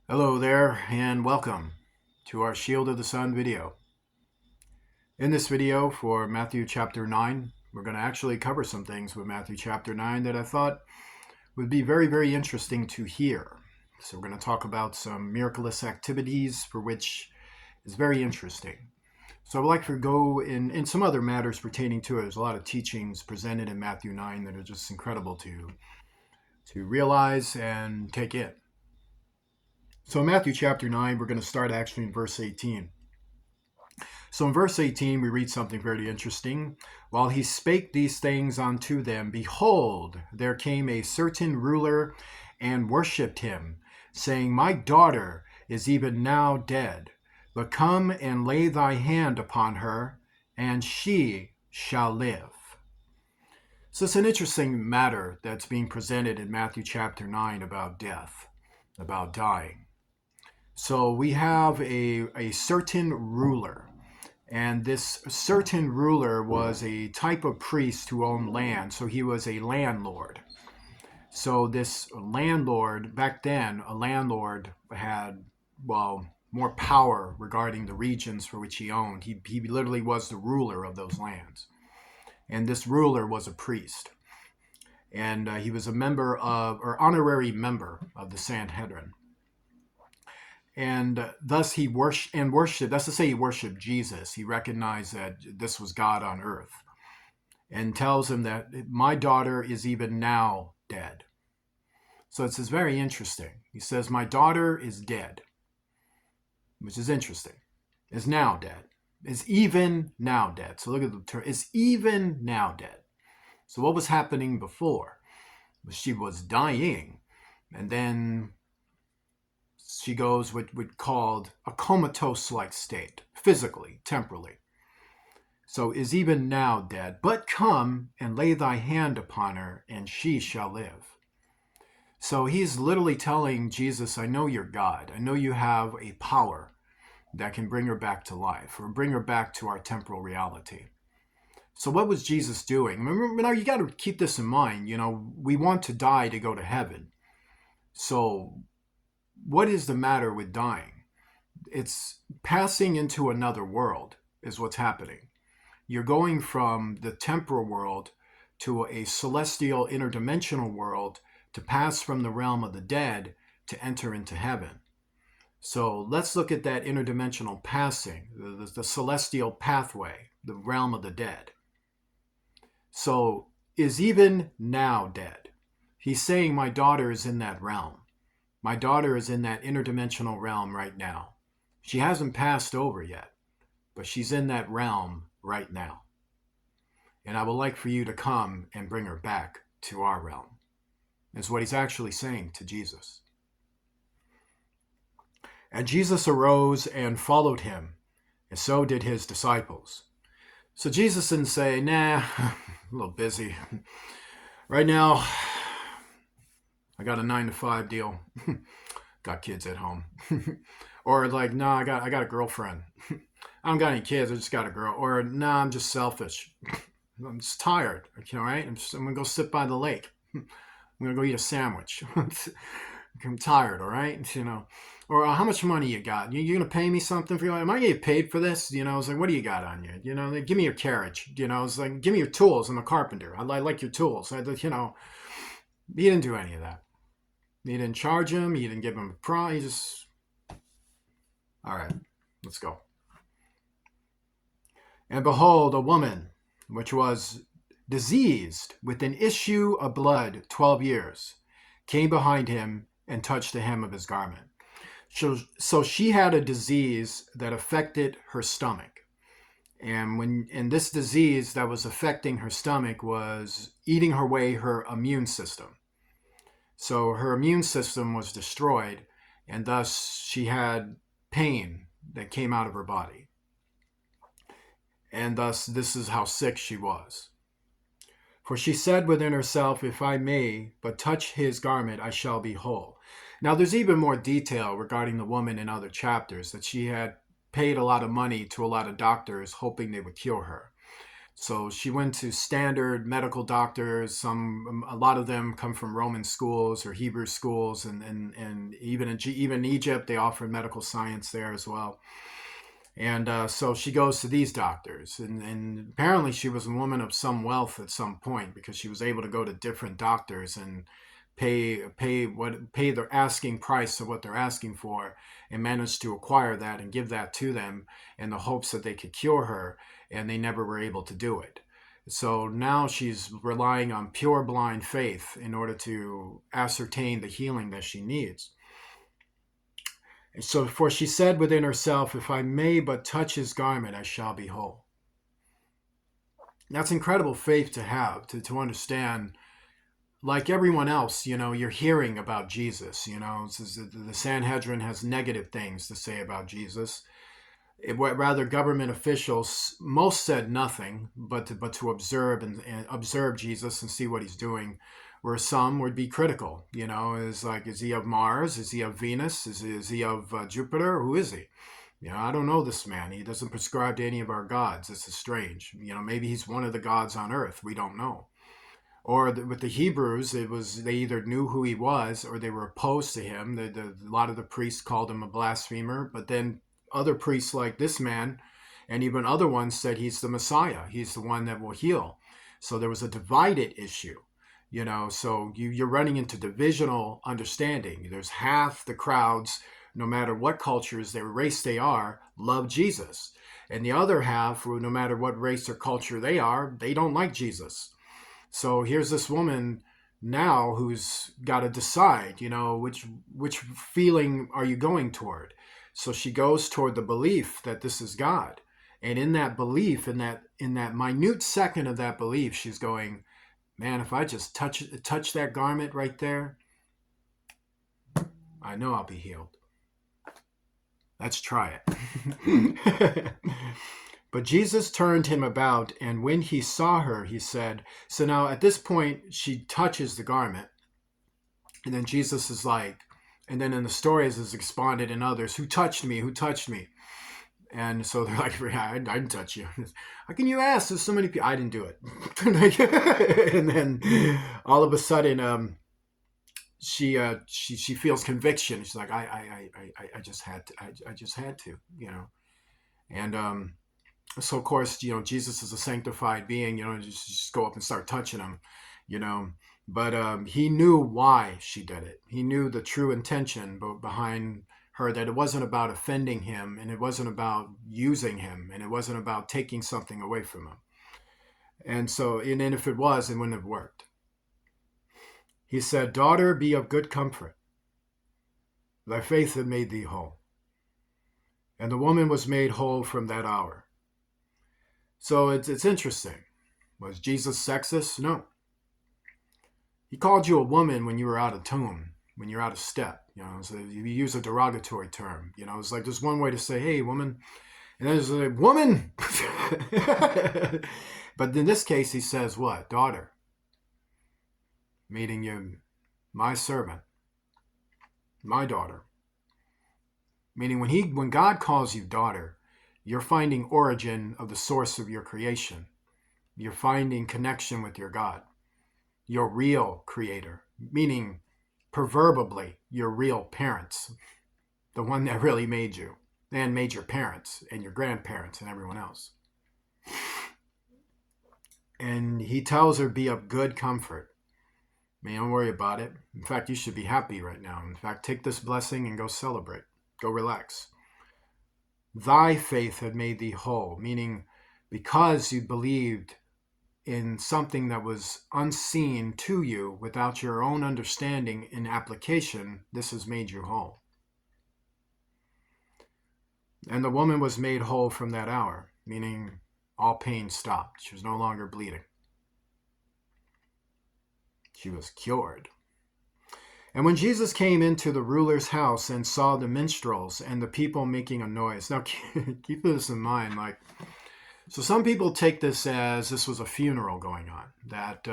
Hello there and welcome to our Shield of the Sun video. In this video for Matthew chapter 9, we're going to actually cover some things with Matthew chapter 9 that I thought would be very, very interesting to hear. So we're going to talk about some miraculous activities for which is very interesting. So I'd like to go in some other matters pertaining to it. There's a lot of teachings presented in Matthew 9 that are just incredible to realize and take in. So in Matthew chapter 9, we're going to start actually in verse 18. So in verse 18, we read something very interesting. While he spake these things unto them, behold, there came a certain ruler and worshipped him, saying, My daughter is even now dead, but come and lay thy hand upon her, and she shall live. So it's an interesting matter that's being presented in Matthew chapter 9 about death, about dying. So we have a certain ruler. And this certain ruler was a type of priest who owned land. So he was a landlord. So this landlord, back then, a landlord had, more power regarding the regions for which he owned. He literally was the ruler of those lands. And this ruler was a priest. And he was a member of, or honorary member of the Sanhedrin. And thus he worshiped, that's to say he worshiped Jesus. He recognized that this was God on earth and tells him that my daughter is even now dead. So it's very interesting. He says, my daughter is dead, which is interesting. Is now dead. Is even now dead. So look at the term, is even now dead. So what was happening before? She was dying, and then she goes what called a comatose-like state, physically, temporally. So is even now dead, but come and lay thy hand upon her, and she shall live. So he's literally telling Jesus, I know you're God. I know you have a power that can bring her back to life, or bring her back to our temporal reality. So what was Jesus doing? Remember, you got to keep this in mind. We want to die to go to heaven. So what is the matter with dying? It's passing into another world is what's happening. You're going from the temporal world to a celestial interdimensional world to pass from the realm of the dead to enter into heaven. So let's look at that interdimensional passing, the celestial pathway, the realm of the dead. So is even now dead. He's saying my daughter is in that realm. My daughter is in that interdimensional realm right now. She hasn't passed over yet, but she's in that realm right now. And I would like for you to come and bring her back to our realm. Is what he's actually saying to Jesus. And Jesus arose and followed him, and so did his disciples. So Jesus didn't say, nah, I'm a little busy. Right now, I got a 9-to-5 deal. Got kids at home. Or like, no, I got a girlfriend. I don't got any kids, I just got a girl. Or no, I'm just selfish. I'm just tired. Right? I'm gonna go sit by the lake. I'm gonna go eat a sandwich. I'm tired, all right? Or how much money you got? You gonna pay me something for you? Am I gonna get paid for this? It's like, what do you got on you? Like, give me your carriage. It's like, give me your tools. I'm a carpenter. I like your tools. He didn't do any of that. He didn't charge him. He didn't give him a price. He just, all right, let's go. And behold, a woman, which was diseased with an issue of blood 12 years, came behind him and touched the hem of his garment. So she had a disease that affected her stomach. And this disease that was affecting her stomach was eating away her immune system. So her immune system was destroyed, and thus she had pain that came out of her body. And thus this is how sick she was. For she said within herself, if I may but touch his garment, I shall be whole. Now there's even more detail regarding the woman in other chapters, that she had paid a lot of money to a lot of doctors hoping they would cure her. So she went to standard medical doctors. A lot of them come from Roman schools or Hebrew schools, and even in Egypt, they offered medical science there as well. And so she goes to these doctors, and apparently she was a woman of some wealth at some point because she was able to go to different doctors and pay the asking price of what they're asking for, and managed to acquire that and give that to them in the hopes that they could cure her, and they never were able to do it. So now she's relying on pure blind faith in order to ascertain the healing that she needs. So, for she said within herself, if I may but touch his garment, I shall be whole. That's incredible faith to have, to understand. Like everyone else, you're hearing about Jesus. The Sanhedrin has negative things to say about Jesus. Rather, government officials, most said nothing, but to observe and observe Jesus and see what he's doing, where some would be critical. Is he of Mars? Is he of Venus? Is he of Jupiter? Who is he? I don't know this man. He doesn't prescribe to any of our gods. This is strange. Maybe he's one of the gods on earth. We don't know. Or with the Hebrews, they either knew who he was or they were opposed to him. A lot of the priests called him a blasphemer, but then other priests like this man and even other ones said he's the Messiah. He's the one that will heal. So there was a divided issue, so you're running into divisional understanding. There's half the crowds, no matter what cultures, their race they are, love Jesus. And the other half, no matter what race or culture they are, they don't like Jesus. So here's this woman now who's got to decide, which feeling are you going toward? So she goes toward the belief that this is God. And in that belief, in that minute second of that belief, she's going, man, if I just touch that garment right there, I know I'll be healed. Let's try it. But Jesus turned him about, and when he saw her, he said, so now at this point, she touches the garment. And then Jesus is like, and then in the stories is expanded in others, who touched me? Who touched me? And so they're like, yeah, I didn't touch you. How can you ask? There's so many people. I didn't do it. And then all of a sudden, she feels conviction. She's like, I just had to. I just had to, And so of course, Jesus is a sanctified being. Just go up and start touching him, But he knew why she did it. He knew the true intention behind her, that it wasn't about offending him, and it wasn't about using him, and it wasn't about taking something away from him. And so, and if it was, it wouldn't have worked. He said, daughter, be of good comfort. Thy faith hath made thee whole. And the woman was made whole from that hour. So it's interesting. Was Jesus sexist? No. He called you a woman when you were out of tune, when you're out of step. So you use a derogatory term. It's like there's one way to say, hey, woman. And then there's like, woman. But in this case, he says what? Daughter. Meaning you, my servant, my daughter. Meaning when God calls you daughter, you're finding origin of the source of your creation. You're finding connection with your God, your real creator, meaning proverbially your real parents, the one that really made you and made your parents and your grandparents and everyone else. And he tells her, be of good comfort. Don't worry about it. In fact, you should be happy right now. In fact, take this blessing and go celebrate. Go relax. Thy faith had made thee whole, meaning because you believed in something that was unseen to you without your own understanding and application, this has made you whole. And the woman was made whole from that hour, meaning all pain stopped. She was no longer bleeding. She was cured. And when Jesus came into the ruler's house and saw the minstrels and the people making a noise. Now, keep this in mind. So some people take this as this was a funeral going on. That,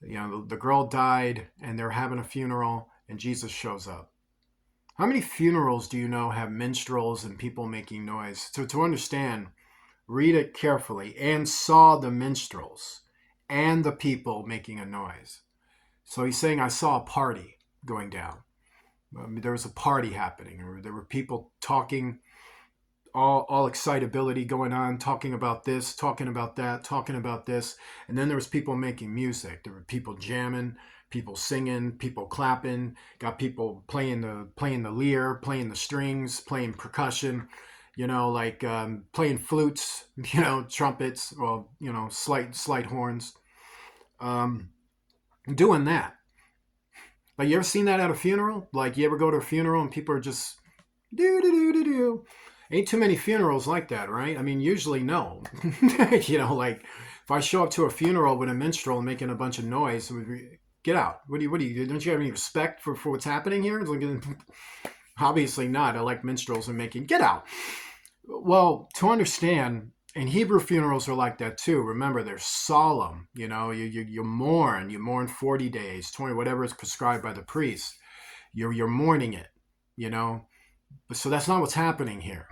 the girl died and they're having a funeral and Jesus shows up. How many funerals do you know have minstrels and people making noise? So to understand, Read it carefully. And saw the minstrels and the people making a noise. So he's saying, I saw a party going down. There was a party happening. Or there were people talking, all excitability going on, talking about this, talking about that, talking about this. And then there was people making music. There were people jamming, people singing, people clapping, got people playing the lyre, playing the strings, playing percussion, like playing flutes, trumpets, well, slight horns, doing that. Like, you ever seen that at a funeral? Like, you ever go to a funeral and people are just do do do do do? Ain't too many funerals like that, right? I mean, usually no. Like if I show up to a funeral with a minstrel and making a bunch of noise, get out. What do you? Don't you have any respect for what's happening here? Like, obviously not. I like minstrels and making get out. Well, to understand, and Hebrew funerals are like that too. Remember, they're solemn. You mourn 40 days, 20, whatever is prescribed by the priest. You're mourning it. So that's not what's happening here.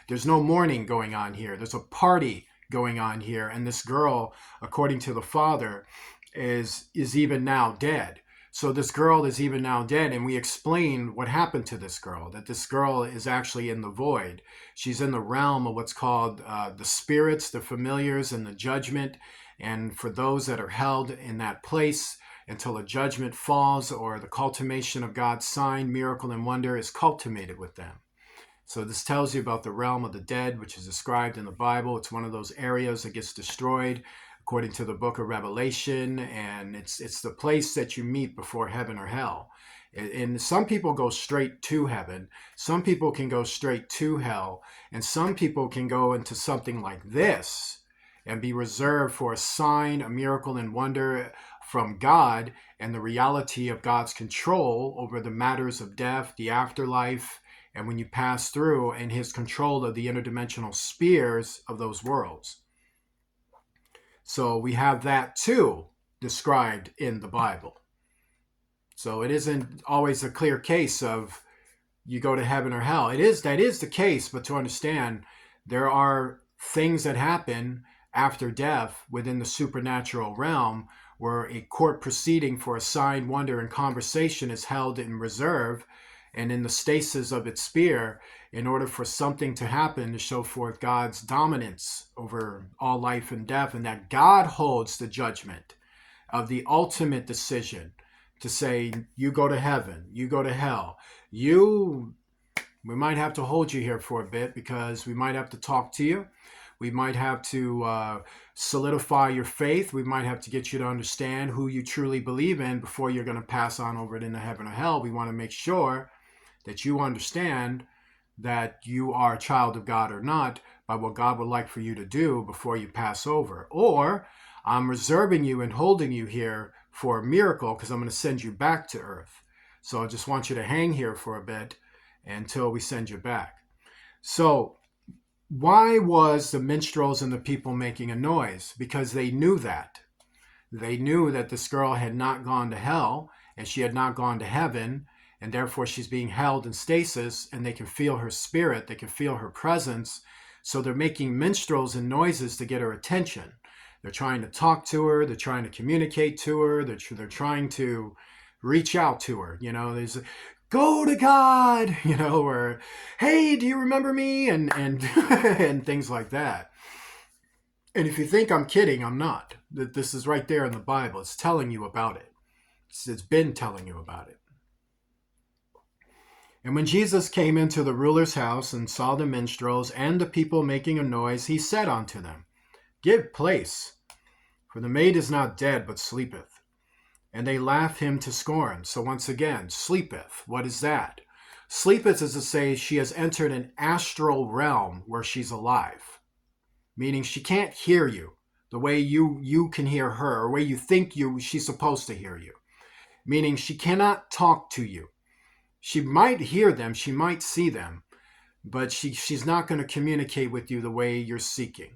There's no mourning going on here. There's a party going on here, and this girl, according to the father, is even now dead. So this girl is even now dead, and we explain what happened to this girl, that this girl is actually in the void. She's in the realm of what's called the spirits, the familiars, and the judgment. And for those that are held in that place until a judgment falls or the culmination of God's sign, miracle, and wonder is culminated with them. So this tells you about the realm of the dead, which is described in the Bible. It's one of those areas that gets destroyed according to the book of Revelation, and it's the place that you meet before heaven or hell. And some people go straight to heaven, some people can go straight to hell, and some people can go into something like this and be reserved for a sign, a miracle, and wonder from God, and the reality of God's control over the matters of death, the afterlife, and when you pass through, and his control of the interdimensional spheres of those worlds. So we have that too described in the Bible. So it isn't always a clear case of you go to heaven or hell. That is the case, but to understand, there are things that happen after death within the supernatural realm where a court proceeding for a sign, wonder, and conversation is held in reserve and in the stasis of its sphere in order for something to happen to show forth God's dominance over all life and death, and that God holds the judgment of the ultimate decision to say, you go to heaven, you go to hell. We might have to hold you here for a bit because we might have to talk to you. We might have to solidify your faith. We might have to get you to understand who you truly believe in before you're going to pass on over it into heaven or hell. We want to make sure that you understand that you are a child of God or not by what God would like for you to do before you pass over. Or I'm reserving you and holding you here for a miracle because I'm going to send you back to earth. So I just want you to hang here for a bit until we send you back. So why was the minstrels and the people making a noise? Because they knew that. They knew that this girl had not gone to hell and she had not gone to heaven, and therefore she's being held in stasis, and they can feel her spirit, they can feel her presence. So they're making minstrels and noises to get her attention. They're trying to talk to her, they're trying to communicate to her, they're trying to reach out to her. There's go to God, or hey, do you remember me? And and things like that. And if you think I'm kidding, I'm not. This is right there in the Bible. It's telling you about it. It's been telling you about it. And when Jesus came into the ruler's house and saw the minstrels and the people making a noise, he said unto them, Give place, for the maid is not dead, but sleepeth. And they laughed him to scorn. So once again, sleepeth. What is that? Sleepeth is to say she has entered an astral realm where she's alive, meaning she can't hear you the way you can hear her, or the way you think she's supposed to hear you, meaning she cannot talk to you. She might hear them, she might see them, but she's not going to communicate with you the way you're seeking,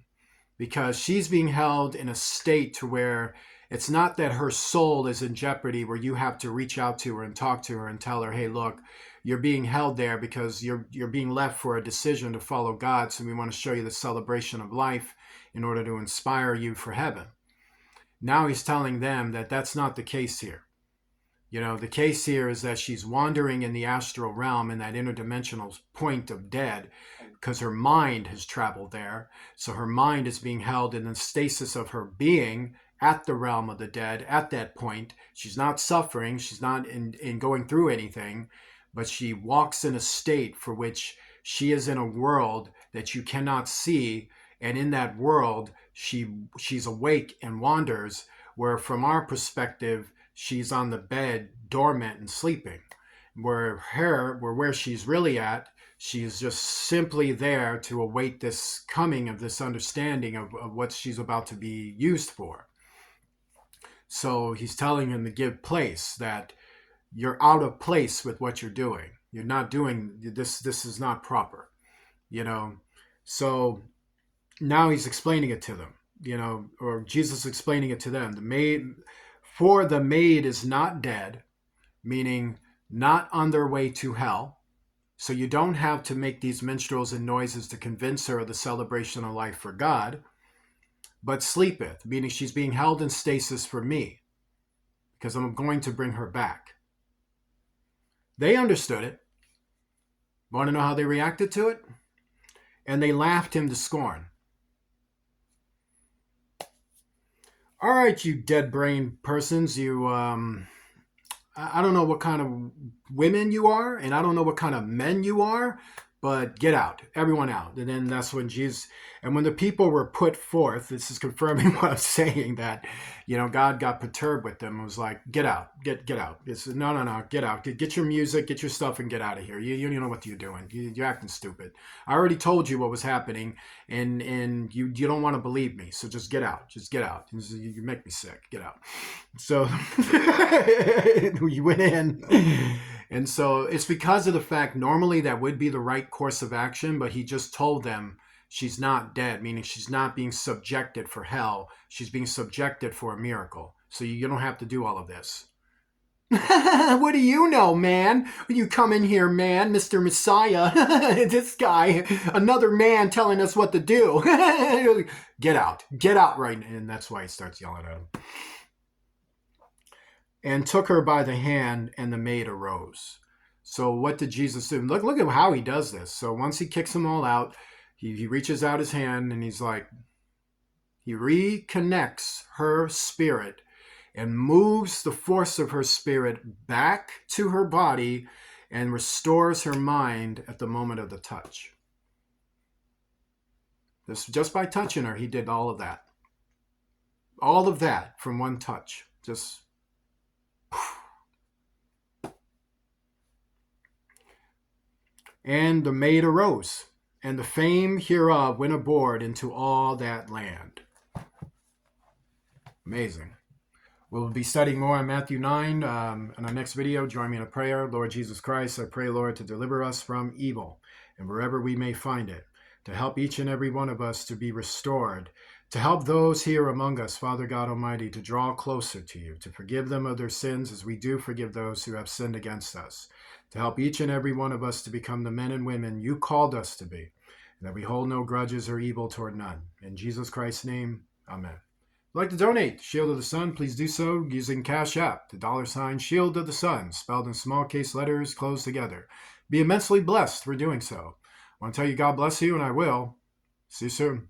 because she's being held in a state to where It's not that her soul is in jeopardy where you have to reach out to her and talk to her and tell her, hey, look, you're being held there because you're being left for a decision to follow God. So we want to show you the celebration of life in order to inspire you for heaven. Now he's telling them that that's not the case here. You know, the case here is that she's wandering in the astral realm in that interdimensional point of dead because her mind has traveled there. So her mind is being held in the stasis of her being at the realm of the dead at that point. She's not suffering. She's not in going through anything, but she walks in a state for which she is in a world that you cannot see. And in that world, she's awake and wanders, where from our perspective, she's on the bed, dormant and sleeping. Where she's really at, she's just simply there to await this coming of this understanding of what she's about to be used for. So he's telling him to give place, that you're out of place with what you're doing. You're not doing this. This is not proper, you know. So now he's explaining it to them, you know, or Jesus explaining it to them. The maid is not dead, meaning not on their way to hell. So you don't have to make these minstrels and noises to convince her of the celebration of life for God, but sleepeth, meaning she's being held in stasis for me, because I'm going to bring her back. They understood it. Want to know how they reacted to it? And they laughed him to scorn. All right, you dead brain persons, you, I don't know what kind of women you are, and I don't know what kind of men you are, but get out, everyone out. And then that's when Jesus, and when the people were put forth, this is confirming what I'm saying, that, you know, God got perturbed with them. It was like, get out, get out. It's, no, get out. Get your music, get your stuff, and get out of here. You know what you're doing. You're acting stupid. I already told you what was happening, and you don't want to believe me. So just get out. Just get out. You make me sick. Get out. So we went in. And so it's because of the fact normally that would be the right course of action, but he just told them she's not dead, meaning she's not being subjected for hell. She's being subjected for a miracle. So you don't have to do all of this. What do you know, man? When you come in here, man, Mr. Messiah, this guy, another man telling us what to do. Get out right now. And that's why he starts yelling at him. And took her by the hand, and the maid arose. So what did Jesus do? Look at how he does this. So once he kicks them all out, he reaches out his hand, and he's like, he reconnects her spirit and moves the force of her spirit back to her body and restores her mind at the moment of the touch. This, just by touching her, he did all of that. All of that from one touch. Just... And the maid arose, and the fame hereof went abroad into all that land. Amazing. We'll be studying more on Matthew 9 in our next video. Join me in a prayer. Lord Jesus Christ, I pray, Lord, to deliver us from evil, and wherever we may find it, to help each and every one of us to be restored, to help those here among us, Father God Almighty, to draw closer to you, to forgive them of their sins as we do forgive those who have sinned against us, to help each and every one of us to become the men and women you called us to be, and that we hold no grudges or evil toward none. In Jesus Christ's name, amen. If you'd like to donate Shield of the Sun, please do so using Cash App, the $ Shield of the Sun, spelled in small case letters, closed together. Be immensely blessed for doing so. I want to tell you God bless you, and I will. See you soon.